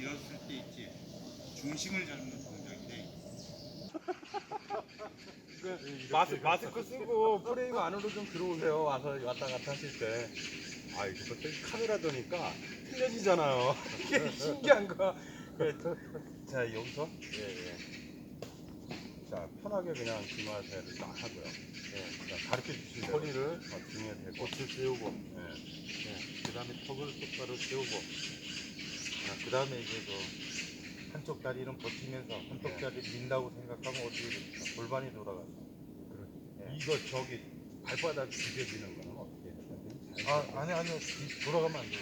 밀었을 때 있지. 중심을 잡는 동작이래. 마스크 쓰고 프레임 안으로 좀 들어오세요. 와서 왔다 갔다 하실 때. 아, 이거 또 카메라 도니까 틀려지잖아요. 이게 신기한 거야. 자, 여기서. 예. 자, 편하게 그냥 기마세를 딱 하고요. 예. 자, 가르쳐 주신 대로. 허리를 등에 대고. 곧을 세우고, 예. 그 다음에 턱을 똑바로 세우고, 그 다음에 이제 그 한쪽 다리는 버티면서 한쪽 다리 민다고 생각하면 어떻게 됩니까? 골반이 돌아가죠. 예. 이거 저기 발바닥 비벼지는 거는 어떻게 해야 되는지? 아니요. 돌아가면 안 돼요.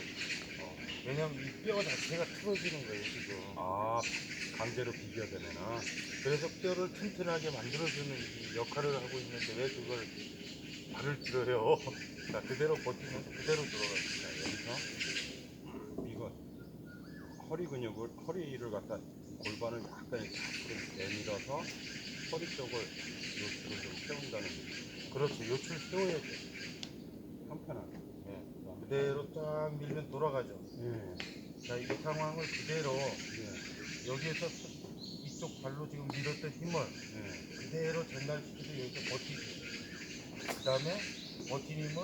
왜냐면 이 뼈 자체가 틀어지는 거예요, 지금. 아, 강제로 비벼야 되면은. 그래서 뼈를 튼튼하게 만들어주는 이 역할을 하고 있는데 왜 그걸 발을 들어요? 자, 그대로 버티면서 그대로 돌아갑니다. 여기서 이거 허리 근육을 허리를 갖다 골반을 약간 이렇게 앞으로 내밀어서 허리 쪽을 요추를 좀 세운다는 느낌. 그렇죠. 요출 세워야 돼. 편편하게. 그대로 쫙 밀면 돌아가죠. 예. 자, 이 상황을 그대로 예. 여기에서 이쪽 발로 지금 밀었던 힘을 예. 그대로 전달시켜서 여기서 버티고, 그 다음에 버틴 힘을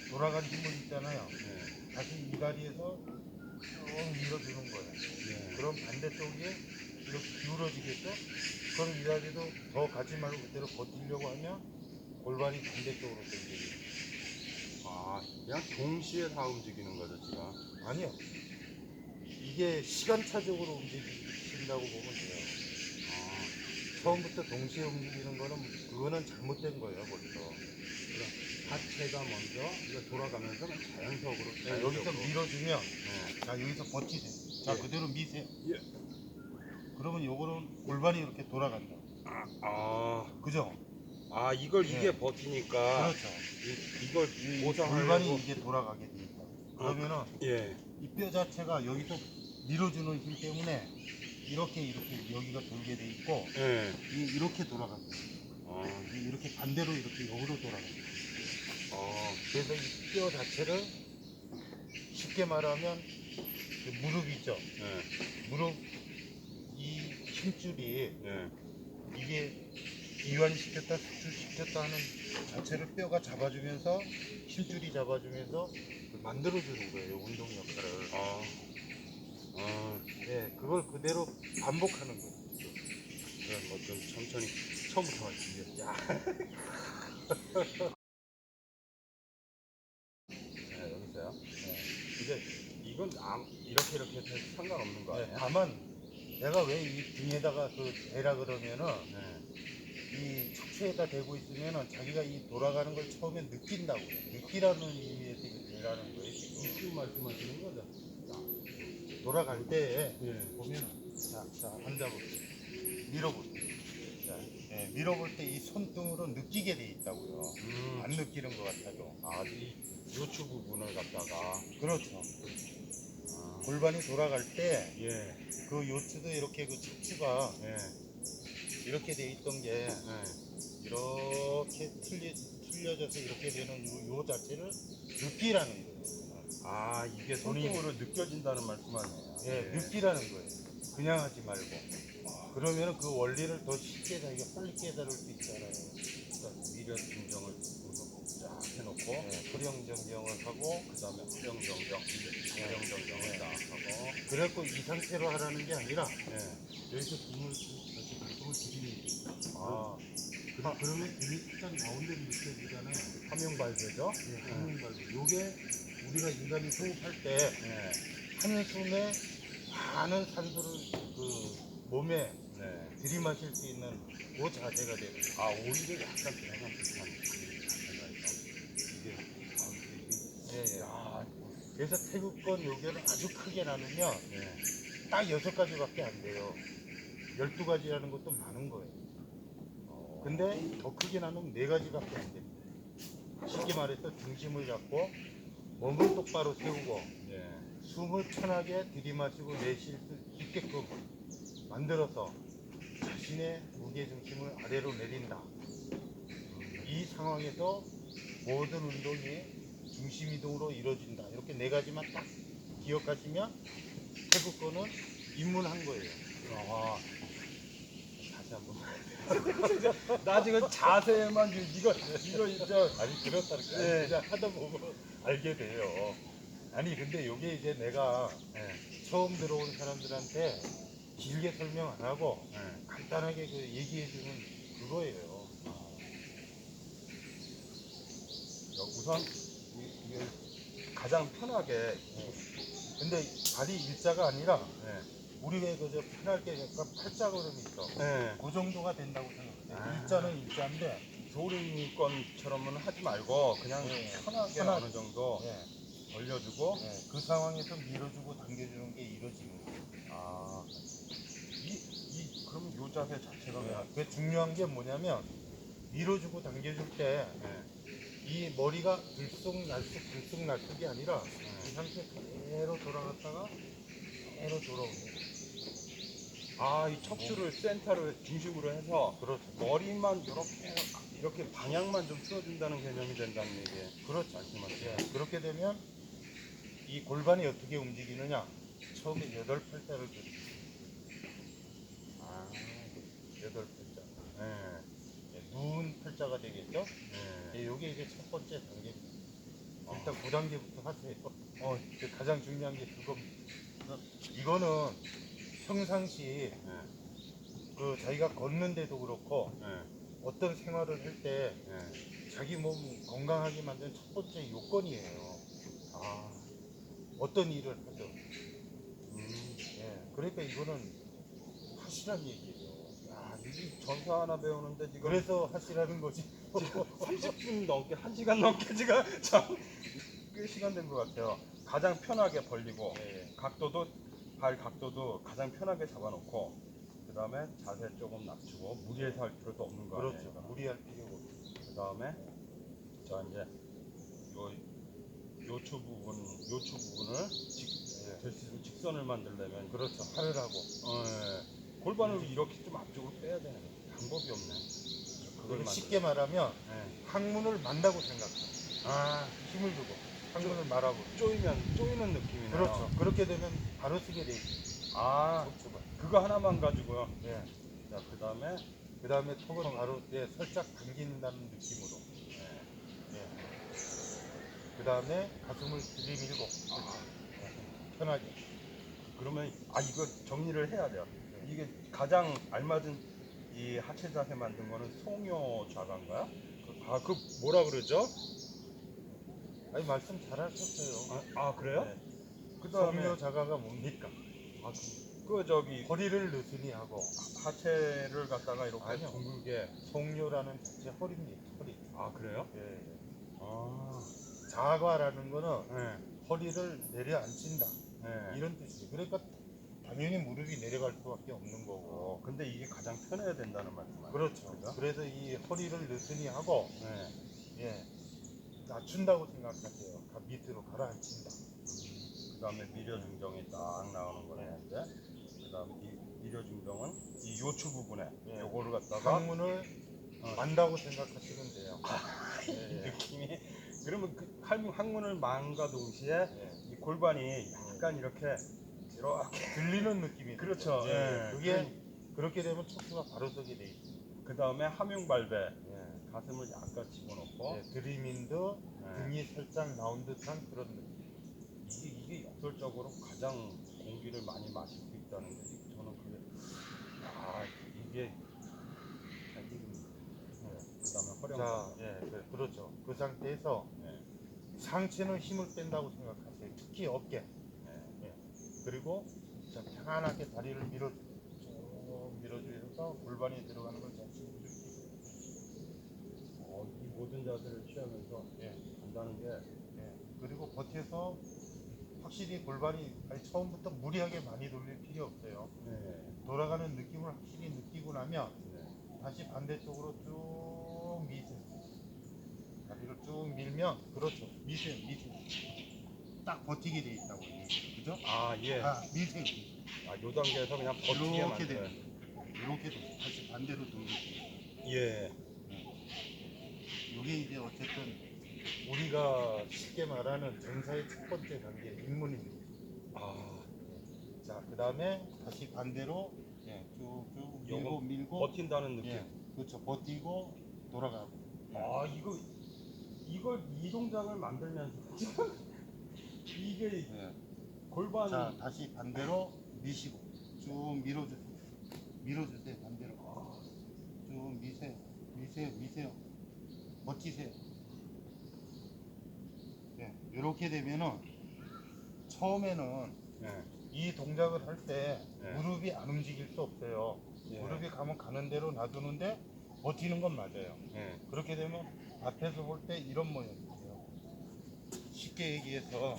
돌아간 힘을 있잖아요. 예. 다시 이 다리에서 쭉 밀어주는 거예요. 예. 그럼 반대쪽이 이렇게 기울어지겠죠? 그럼 이 다리도 더 가지 말고 그대로 버티려고 하면 골반이 반대쪽으로 당겨요. 아, 그냥 동시에 다 움직이는 거죠, 지금. 아니요. 이게 시간차적으로 움직인다고 보면 돼요. 처음부터 동시에 움직이는 거는 그거는 잘못된 거예요, 벌써. 하체가 먼저 이거 돌아가면서 자연적으로. 자, 여기서 밀어주면, 예. 자, 여기서 버티세요. 자, 예. 그대로 미세요. 예. 그러면 요거는 골반이 이렇게 돌아간다. 그죠? 이걸 예. 이게 버티니까 그렇죠. 이걸 골반이 보상하려고. 이게 돌아가게 되니까. 그러면은 예. 이 뼈 자체가 여기서 밀어주는 힘 때문에 이렇게 여기가 돌게 돼 있고, 예. 이렇게 돌아갑니다. 아, 이렇게 반대로 이렇게 역으로 돌아갑니다. 그래서 이 뼈 자체를 쉽게 말하면 그 무릎 있죠. 예. 무릎 이 힘줄이 예. 이게 이완시켰다 수축시켰다 하는 자체를 뼈가 잡아주면서 힘줄이 잡아주면서 만들어주는 거예요, 운동 역할을. 네, 그걸 그대로 반복하는 거예요. 그럼 뭐좀 천천히 처음부터 하시죠. 자, 여기서요. 근데 이건 이렇게 해도 상관없는 거 아니에요? 다만 내가 왜 이 등에다가 그 대라 그러면은 네. 이 척추에다 대고 있으면은 자기가 이 돌아가는 걸 처음에 느낀다고 그래요. 느끼라는 의미에서 이게 대라는 거예요, 지금. 지금 말씀하시는 거죠? 돌아갈 때 예. 보면은 자 앉아볼게요. 밀어볼게요. 자, 밀어볼 때 이 손등으로 느끼게 돼 있다고요. 안 느끼는 것 같아도. 이 요추 부분을 갖다가. 그렇죠. 골반이 돌아갈 때 예. 그 요추도 이렇게 그 척추가 예. 이렇게 돼 있던 게 예. 이렇게 틀려져서 이렇게 되는 요 자체를 느끼라는 거예요. 이게 손등으로 느껴진다는 말씀 아니에요? 예, 느끼라는 거예요. 그냥 하지 말고. 그러면 그 원리를 더 쉽게 자기가 빨리 깨달을 수 있잖아요. 미려 진정을 쫙 해놓고, 소령정정을 하고, 그 다음에 화령정정, 화령정정을 딱 하고, 그래갖고 이 상태로 하라는 게 아니라, 예. 여기서 등을 들이는 거예요. 그러면 등이 살짝 가운데로 느껴지잖아요. 화명발배죠? 한명발배. 요게 우리가 인간이 호흡할 때 예. 한숨에 많은 산소를 그 몸에 네. 들이마실 수 있는 그 자세가 되는 거예요. 오히려 약간 배가 불편한 자세가 있어. 이게, 예. 그래서 태극권 요괴를 아주 크게 나누면 예. 딱 6가지밖에 안 돼요. 12가지라는 것도 많은 거예요. 근데 더 크게 나누면 4가지밖에 안 됩니다. 쉽게 말해서 중심을 잡고 몸을 똑바로 세우고 예. 숨을 편하게 들이마시고 내쉴 수 있게끔 만들어서 자신의 무게중심을 아래로 내린다. 이 상황에서 모든 운동이 중심 이동으로 이루어진다. 이렇게 4가지만 딱 기억하시면 태극권은 입문한 거예요. 아, 다시 한번. 나 지금 자세만 이거 진짜 아니 그렇다니까. 네. 그냥 하다 보면 알게 돼요. 아니 근데 요게 이제 내가 네, 처음 들어온 사람들한테 길게 설명 안 하고 네. 간단하게 그 얘기해 주는 그거예요. 우선 이게 가장 편하게 근데 발이 일자가 아니라 네. 우리 왜 그저 편하게 약간 팔자걸음이 있어. 네. 그 정도가 된다고 생각해. 아. 일자는 일자인데 조림건처럼은 하지 말고 그냥 네. 편하게 편하게. 어느 정도 예, 올려주고 예, 그 상황에서 밀어주고 당겨주는 게 이루어지는 거예요. 아, 그럼 요 자세 자체가 그냥 그 중요한 게 뭐냐면 밀어주고 당겨줄 때 이 네. 머리가 들쑥날쑥이 아니라 이 상태 그대로 돌아갔다가 그대로 돌아오는 거예요. 아, 이 척추를 센터를 중심으로 해서 그렇죠. 머리만 이렇게 방향만 좀 틀어준다는 개념이 된다는 얘기예요. 그렇죠. 말씀하세요. 예, 그렇게 되면 이 골반이 어떻게 움직이느냐? 처음에 8팔자를 아, 8팔자. 네, 예, 누운 팔자가 되겠죠? 네. 예, 요게 이제 첫 번째 단계. 아. 일단 9단계부터 하세요. 이제 가장 중요한 게 그겁니다. 이거는 평상시 네, 그 자기가 걷는데도 그렇고 네, 어떤 생활을 할 때 네. 자기 몸 건강하게 만드는 첫 번째 요건이에요. 아, 어떤 일을 하든. 음. 예, 그러니까 이거는 하시란 얘기예요. 야, 이 전사 하나 배우는데 지금 그래서 하시라는 거지. 30분 넘게 1시간 넘게 지금 꽤 시간 된 것 같아요. 가장 편하게 벌리고 예, 각도도 발 각도도 가장 편하게 잡아놓고 그 다음에 자세 조금 낮추고 무리해서 할 필요도 없는 거 아니에요? 그렇죠. 무리할 필요가 없죠. 그 다음에 자 이제 요추 부분을 될 수 있으면 직선을 만들려면 그렇죠. 팔을 하고. 골반을 이렇게 좀 앞쪽으로 빼야 되는 방법이 없네. 그걸 쉽게 말하면 네. 항문을 만다고 생각해. 아, 힘을 주고 항문을 말하고. 쪼이는 느낌이네요. 그렇죠. 그렇게 되면 바로 쓰게 돼 있어요. 아, 척추가. 그거 하나만 가지고요. 예. 자, 그 다음에 그 다음에 턱은 바로 살짝 당긴다는 느낌으로. 예. 그 다음에 가슴을 들이밀고. 편하게. 그러면 이거 정리를 해야 돼요. 이게 가장 알맞은 이 하체 자세 만든 거는 송요 좌가인가요? 그 뭐라 그러죠? 아니 말씀 잘하셨어요. 그래요? 네. 그 다음에 성묘 자가가 뭡니까? 저기 허리를 느슨히 하고. 하체를 갖다가 이렇게 아니요. 둥글게. 성묘라는 자체 허리입니다. 허리. 아, 그래요? 예. 아, 자가라는 거는 네, 허리를 내려앉힌다. 네. 이런 뜻이에요. 그러니까 당연히 무릎이 내려갈 수밖에 없는 거고. 근데 이게 가장 편해야 된다는 말씀이에요. 그렇죠. 그죠? 그래서 이 허리를 느슨히 하고, 네. 예, 낮춘다고 생각하세요. 밑으로 가라앉힌다. 그 다음에 미려중정이 딱 나오는 거네. 이제. 그 다음에 이 미려중정은 이 요추 부분에 네. 요거를 갖다가 항문을 만다고 생각하시면 돼요. 이 예, 느낌이 그러면 그 항문을 만과 동시에 예. 이 골반이 약간 이렇게 들리는 느낌이 그렇죠. 들죠. 예. 그게 그렇게 되면 척추가 바로 서게 돼 있어요. 그 다음에 함용발배 예. 가슴을 약간 집어넣고 예, 들이민드 네. 등이 살짝 나온 듯한 그런 느낌. 이게 역설적으로 가장 공기를 많이 마실 수 있다는 게 저는 그게 이게 그 다음에 허령 자, 예, 그렇죠. 그 상태에서 네. 상체는 힘을 뺀다고 생각하세요. 특히 어깨. 네. 예. 그리고 자, 편안하게 다리를 쭉 밀어주면서 골반이 들어가는 걸 잘 느끼고. 이 모든 자세를 취하면서 예. 한다는 게 예. 그리고 버텨서 확실히 골반이 처음부터 무리하게 많이 돌릴 필요 없어요. 네. 돌아가는 느낌을 확실히 느끼고 나면 네. 다시 반대쪽으로 쭉 미세요. 다리를 쭉 밀면 그렇죠. 미세요. 딱 버티게 돼 있다고. 그죠? 예. 미세요. 요 단계에서 그냥 버티게 이렇게 만들어요. 이렇게 돼. 다시 반대로 돌리고. 예. 이게 이제 어쨌든 우리가 쉽게 말하는 정사의 첫 번째 단계 입문입니다. 자, 그 다음에 다시 반대로 예, 쭉쭉 밀고 요거 밀고 버틴다는 느낌. 예, 그렇죠. 버티고 돌아가고. 아 이걸 이 동작을 만들면서 이게 예. 골반이 자, 다시 반대로 미시고 쭉 밀어주세요. 밀어주세요. 반대로 쭉 미세요. 미세요. 버티세요. 예, 이렇게 되면은 처음에는 예, 이 동작을 할 때 네. 무릎이 안 움직일 수 없어요. 예. 무릎이 가면 가는 대로 놔두는데 버티는 건 맞아요. 예. 그렇게 되면 앞에서 볼 때 이런 모양이에요. 쉽게 얘기해서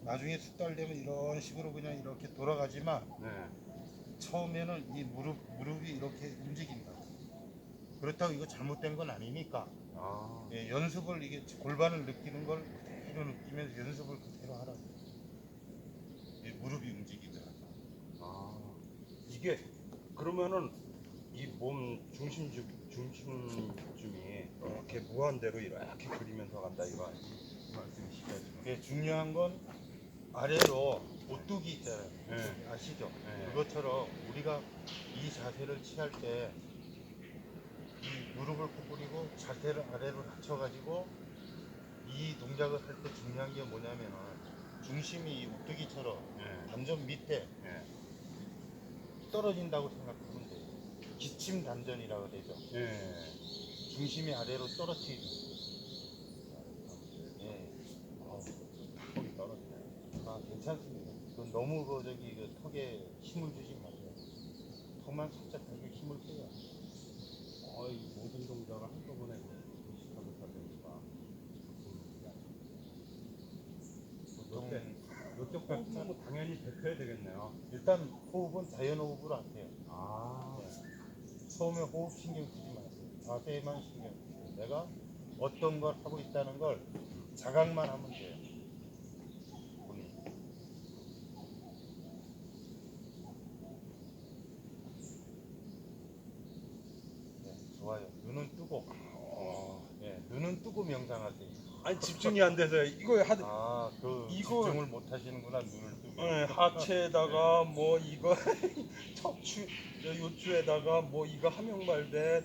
나중에 숙달되면 이런 식으로 그냥 이렇게 돌아가지만 네. 처음에는 이 무릎이 이렇게 움직인다. 그렇다고 이거 잘못된 건 아니니까 아, 예, 연습을 이게 골반을 느끼는 걸 그대로 느끼면서 연습을 그대로 하라고. 이 무릎이 움직이더라고. 아 이게 그러면은 이 몸 중심중이 이렇게 무한대로 이렇게 그리면서 간다 이거 이 말씀이시죠 지금? 예, 중요한 건 아래로 오뚜기 있잖아요. 네. 아시죠? 네. 그것처럼 우리가 이 자세를 취할 때 이 무릎을 구부리고 자세를 아래로 낮춰가지고 이 동작을 할 때 중요한 게 뭐냐면은 중심이 이 오뚜기처럼 네. 완전 밑에 네. 떨어진다고 생각하면 돼요. 기침 단전이라고 되죠. 네. 중심이 아래로 떨어뜨리는. 예. 턱이 떨어지네. 아, 괜찮습니다. 그건 너무 턱에 힘을 주지 마세요. 턱만 살짝 들고 힘을 빼요. 이 모든 동작을 한꺼번에 의식하면서 되니까 보통 롯데 호흡은 뭐 당연히 베껴야 되겠네요. 일단 호흡은 자연 호흡으로 하세요. 아, 처음에 호흡 신경 쓰지 마세요. 자세에만 신경 쓰세요. 내가 어떤 걸 하고 있다는 걸 자각만 하면 돼요. 본인. 네, 좋아요. 눈은 뜨고. 네, 눈은 뜨고 명상하세요. 아니 집중이 안 돼서 이거 아, 이거- 집중을 못 하시는구나. 눈을 뜨고. 하체에다가 뭐 이거 척추 요추에다가 뭐 이거 함영발대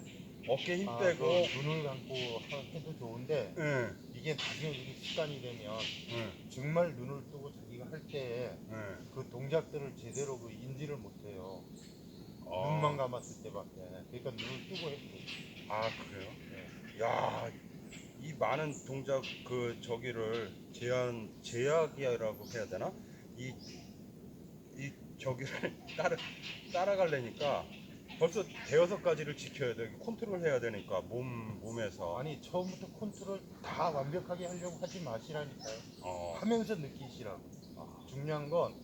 어깨 힘 빼고 눈을 감고 해도 좋은데 예, 이게 나중에 그게 습관이 되면 예, 정말 눈을 뜨고 자기가 할 때 예. 그 동작들을 제대로 인지를 못해요. 아. 눈만 감았을 때밖에. 그러니까 눈을 뜨고 해도 돼요. 아 그래요? 야, 이 많은 동작 그 저기를 제약이라고 해야 되나? 이 저기를 따라가려니까 벌써 대여섯 가지를 지켜야 돼. 컨트롤 해야 되니까 몸에서. 아니 처음부터 컨트롤 다 완벽하게 하려고 하지 마시라니까요. 어, 하면서 느끼시라고. 중요한 건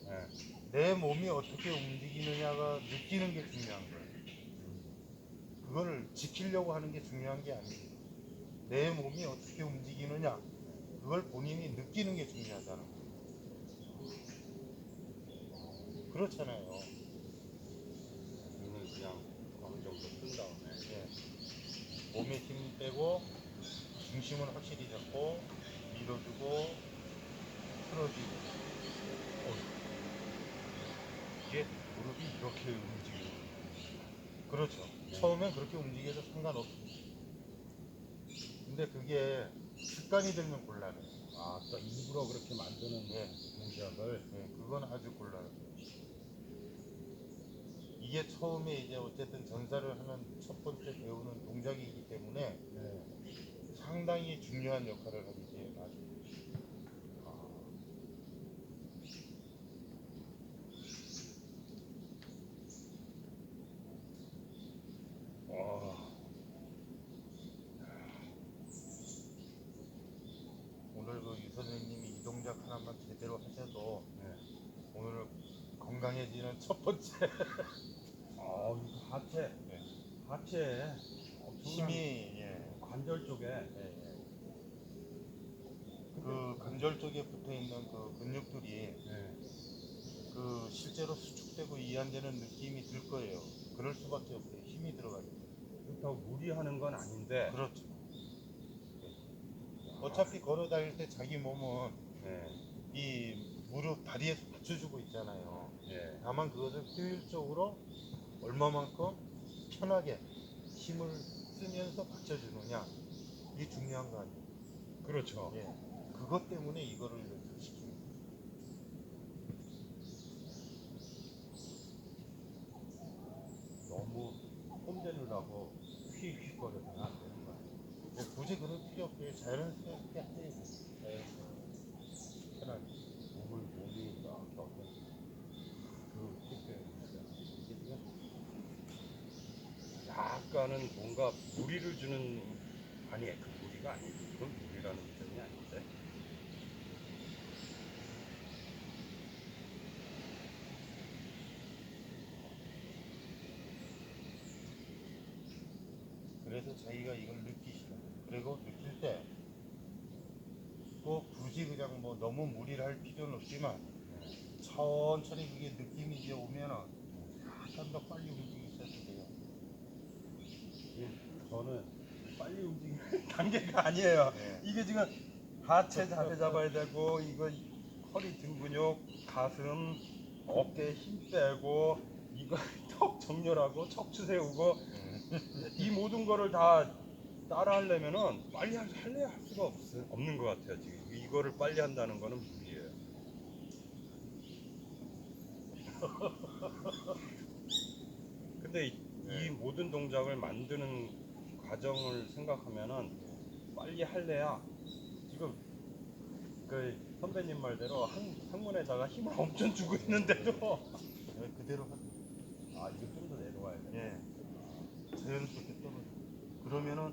내 예. 몸이 어떻게 움직이느냐가 느끼는 게 중요한 거예요. 그거를 지키려고 하는 게 중요한 게 아니에요. 내 몸이 어떻게 움직이느냐 그걸 본인이 느끼는 게 중요하다는 거예요. 그렇잖아요. 눈을 그냥 어느 정도 뜬 다음에. 예. 몸에 힘 빼고 중심은 확실히 잡고 밀어주고 풀어주고. 이게 무릎이 이렇게 움직이는 거예요. 그렇죠. 처음엔 그렇게 움직여도 상관없습니다. 근데 그게 습관이 들면 곤란해요. 아, 또 일부러 그렇게 만드는 예. 동작을. 네, 그건 아주 곤란해요. 이게 처음에 이제 어쨌든 전사를 하는 첫 번째 배우는 동작이기 때문에 네. 상당히 중요한 역할을 하기 때문에 아주. 오늘 그 유 선생님이 이 동작 하나만 제대로 하셔도 네. 오늘 건강해지는 첫 번째 이거 하체, 네. 하체에 엄청난 힘이 관절 쪽에. 그 관절 쪽에 붙어 있는 그 근육들이 네. 그 실제로 수축되고 이완되는 느낌이 들 거예요. 그럴 수밖에 없어요. 힘이 들어가니까. 그렇다고 무리하는 건 아닌데. 그렇죠. 어차피 걸어 다닐 때 자기 몸은 네. 이 무릎 다리에서 받쳐주고 있잖아요. 예. 다만 그것을 효율적으로 얼마만큼 편하게 힘을 쓰면서 받쳐주느냐 이게 중요한 거 아니에요. 그렇죠. 예. 그것 때문에 이거를 연습시킵니다. 너무 꼼대느라고 휙휙거려서는 안 되는 거 아니에요. 예, 굳이 그럴 필요 없고요. 자연스럽게 해야 돼요. 편하게. 몸이 막 어떤 그 픽되는 이게 지금 약간은 뭔가 무리를 주는 아니 그 무리가 아니고 이건 무리라는 표현이 아닌데 그래서 자기가 이걸 느끼시는 거예요. 그리고 느낄 때 꼭 굳이 그냥 뭐 너무 무리를 할 필요는 없지만 천천히 그게 느낌이 이제 오면은 약간 더 빨리 움직이셔도 돼요. 저는 빨리 움직이는 단계가 아니에요. 네. 이게 지금 하체 자세 잡아야 되고 이거 허리 등 근육 가슴 어깨 힘 빼고 이거 턱 정렬하고 척추 세우고 이 모든 거를 다 따라 하려면은 빨리 할래 할 수가 없는 것 같아요. 지금 이거를 빨리 한다는 거는 무리예요. 근데 이 모든 동작을 만드는 과정을 생각하면은 빨리 할래야 지금 그 선배님 말대로 항문에다가 힘을 엄청 주고 있는데도 네, 그대로 하세요. 아 이거 좀 더 내려와야 돼. 예. 자연스럽게 떨어져. 그러면은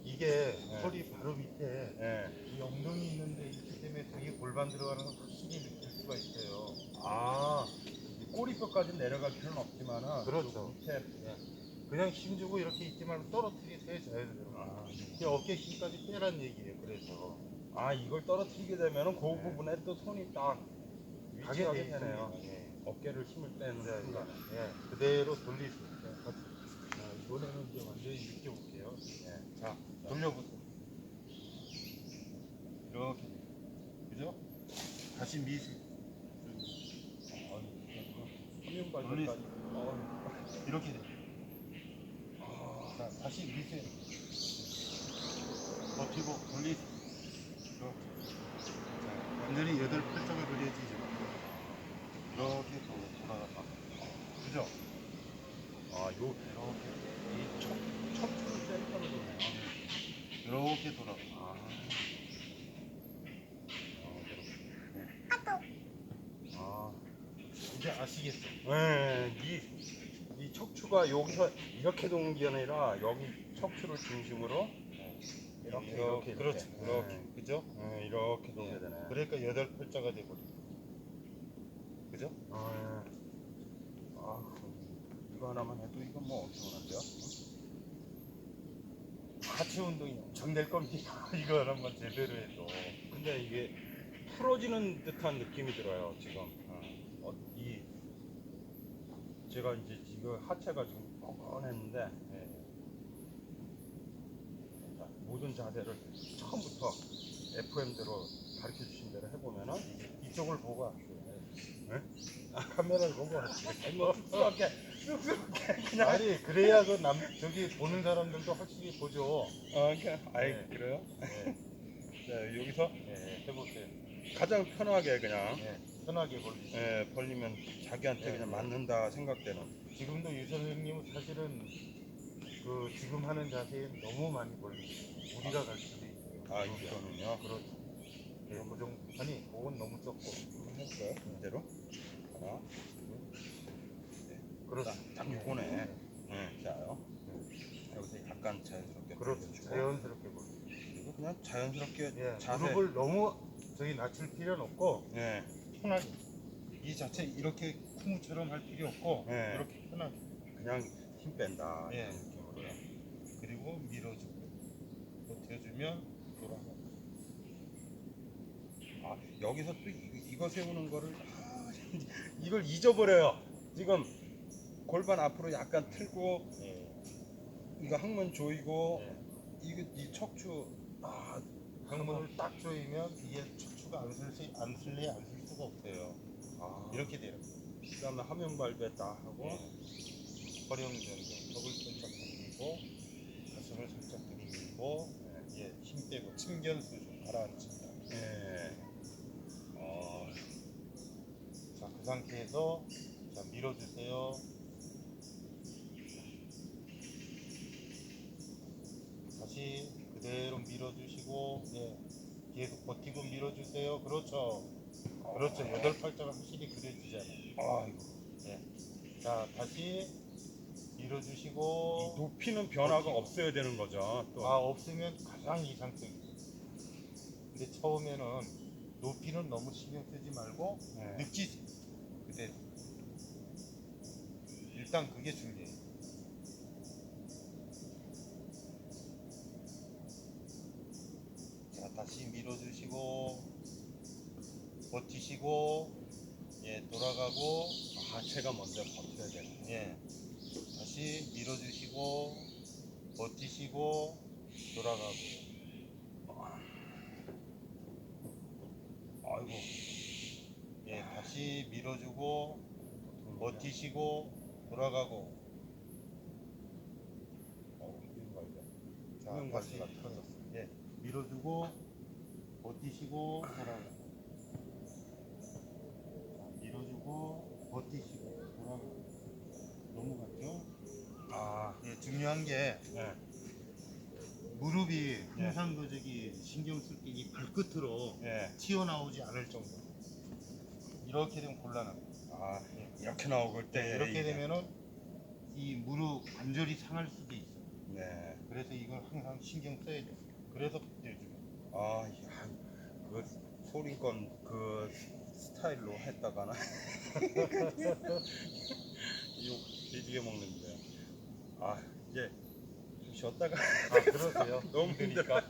이게 네. 허리 바로 밑에 예. 이 엉덩이 있는데 있기 때문에 등에 골반 들어가는 걸 확실히 느낄 수가 있어요. 아 꼬리뼈까지 내려갈 필요는 없지만은 그렇죠. 그 밑에 그냥 힘주고 이렇게 있지 말고 떨어뜨리세요, 자연스럽게. 아, 이 어깨 힘까지 빼란 얘기예요. 그래서 아 이걸 떨어뜨리게 되면은 그 네. 부분에 또 손이 딱 가게 위치하게 돼 되네요. 있습니다. 예. 어깨를 힘을 빼는 자, 순간에. 예. 그대로 돌리세요. 자, 이번에는 이제 완전히 느껴볼게요. 예. 자, 돌려보세요. 이렇게. 그죠? 다시 미세요. 삼륜발전까지. 이렇게 돼요. 자, 다시 미세요. 버티고 돌리세요. 이렇게. 자, 완전히 여덟 팔자가 그려지죠. 이렇게 돌아가. 그죠? 아, 요, 이렇게. 이 척추를 센터로 도네요. 이렇게 돌아가. 아, 아, 이제 아시겠죠? 네, 이 척추가 여기서 이렇게 도는 게 아니라 여기 척추를 중심으로 이렇게 그렇죠. 이렇게. 네. 그죠? 네, 이렇게 도게 되네. 그러니까 여덟 팔자가 되고. 그죠? 아, 예. 아, 이거 하나만 해도 이건 뭐 엄청난데요? 하체 운동이 엄청 될 겁니다. 이거 하나만 제대로 해도. 근데 이게 풀어지는 듯한 느낌이 들어요, 지금. 이 제가 이제 지금 하체가 지금 뻐근했는데 자, 모든 자세를 처음부터 FM대로 가르쳐 주신 대로 해보면은 이쪽을 보고 하세요. 네? 카메라를 보고 하세요. 아니 뭐 쑥스럽게 그냥 아니 그래야 그 저기 보는 사람들도 확실히 보죠. 그냥 아이 네. 그래요? 네. 자, 여기서 네, 해보세요. 가장 편하게 그냥 네, 편하게 벌리세요. 벌리면 자기한테 네, 그냥 네. 맞는다 생각되는. 지금도 유 선생님은 사실은 그 지금 하는 자세에 너무 많이 벌리세요. 우리가 갈 수도 있어요. 아 이거는요. 그렇죠. 네, 그 정도. 아니, 그건 너무 적고. 한번 해볼까요? 이대로 하나, 그렇죠. 딱 요거네. 자요. 여기서 약간 자연스럽게 그렇죠. 벌려주고. 자연스럽게 벌리세요. 그리고 그냥 자연스럽게 예, 자세. 무릎을 너무 저기 낮출 필요는 없고 예. 편하게. 이 자체 이렇게 쿠무처럼 할 필요 없고 네. 이렇게 편하게. 그냥 힘 뺀다. 예. 이런 느낌으로요. 그리고 밀어주고 버텨주면 돌아가. 아 여기서 또 이거 세우는 거를 이걸 잊어버려요. 지금 골반 앞으로 약간 틀고 예. 이거 항문 조이고 예. 이 척추 항문을 딱 조이면 이게 척추가 수가 안 쓸래 안 쓸 수가 없어요. 아, 이렇게 돼요. 그다음에 화면 발배 다 하고. 허령전전 턱을 살짝 당기고 가슴을 살짝 들이밀고 힘 빼고 침견수 좀 가라앉힌다. 예. 자, 그 상태에서 자, 밀어주세요. 다시 그대로 밀어주시고 계속 버티고 밀어주세요. 그렇죠. 그렇죠. 여덟 팔자가 확실히 그려지잖아요. 아이고. 자, 다시 밀어주시고 높이는 변화가 없어야 되는 거죠. 또. 없으면 가장 이상적이죠. 근데 처음에는 높이는 너무 신경 쓰지 말고 네. 느끼세요. 그대로. 일단 그게 중요해요. 자, 다시 밀어주시고 버티시고 돌아가고 하체가 먼저 버텨야 돼. 다시 밀어주시고 버티시고 돌아가고. 아이고. 다시 밀어주고 버티시고 돌아가고. 자, 화면 다시 관리가 틀어졌어. 밀어주고 버티시고 돌아가고. 자, 밀어주고 버티시고 돌아가고. 넘어갔죠? 중요한 게 네. 무릎이 항상 신경 쓸 게 이 발끝으로 예. 튀어나오지 않을 정도. 이렇게 되면 곤란합니다. 이렇게 나오고 때 이렇게 되면은 이 무릎 관절이 상할 수도 있어요. 네. 그래서 이걸 항상 신경 써야 돼요. 그래서 붙여주는. 그 소리건 그 스타일로 했다가나 이거 뒤지게 먹는데. 이제 좀 쉬었다가 그러세요? 너무 힘드니까.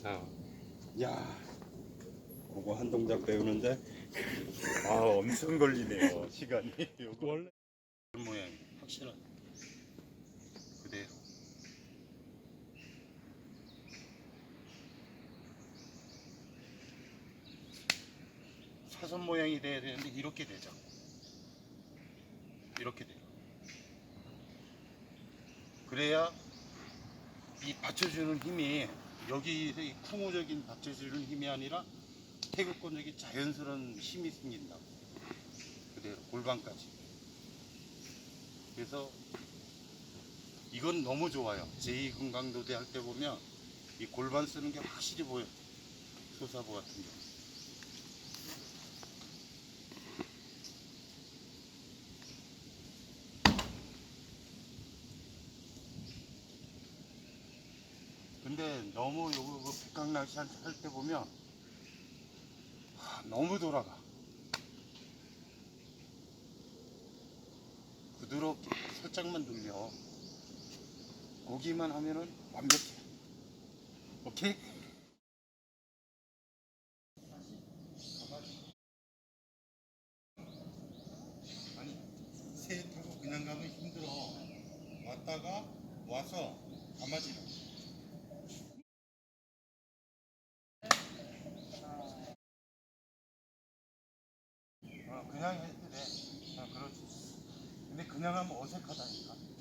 자, 야, 그거 한 동작 배우는데 엄청 걸리네요 시간이. 원래 모양이 확실한 그대로. 사선 모양이 돼야 되는데 이렇게 되죠. 이렇게 돼요. 그래야 이 받쳐주는 힘이 여기서 이 풍우적인 받쳐주는 힘이 아니라 태극권적인 자연스러운 힘이 생긴다고. 그대로 골반까지. 그래서 이건 너무 좋아요. 제2금강도대 할 때 보면 이 골반 쓰는 게 확실히 보여요. 소사부 같은 경우. 근데 너무 요거 백강낚시 할 때 보면 너무 돌아가. 부드럽게 살짝만 돌려. 거기만 하면은 완벽해. 오케이? 아니, 새 타고 그냥 가면 힘들어. 왔다가 와서 가마지라. 그냥 해도 돼. 그렇지. 근데 그냥 하면 어색하다니까.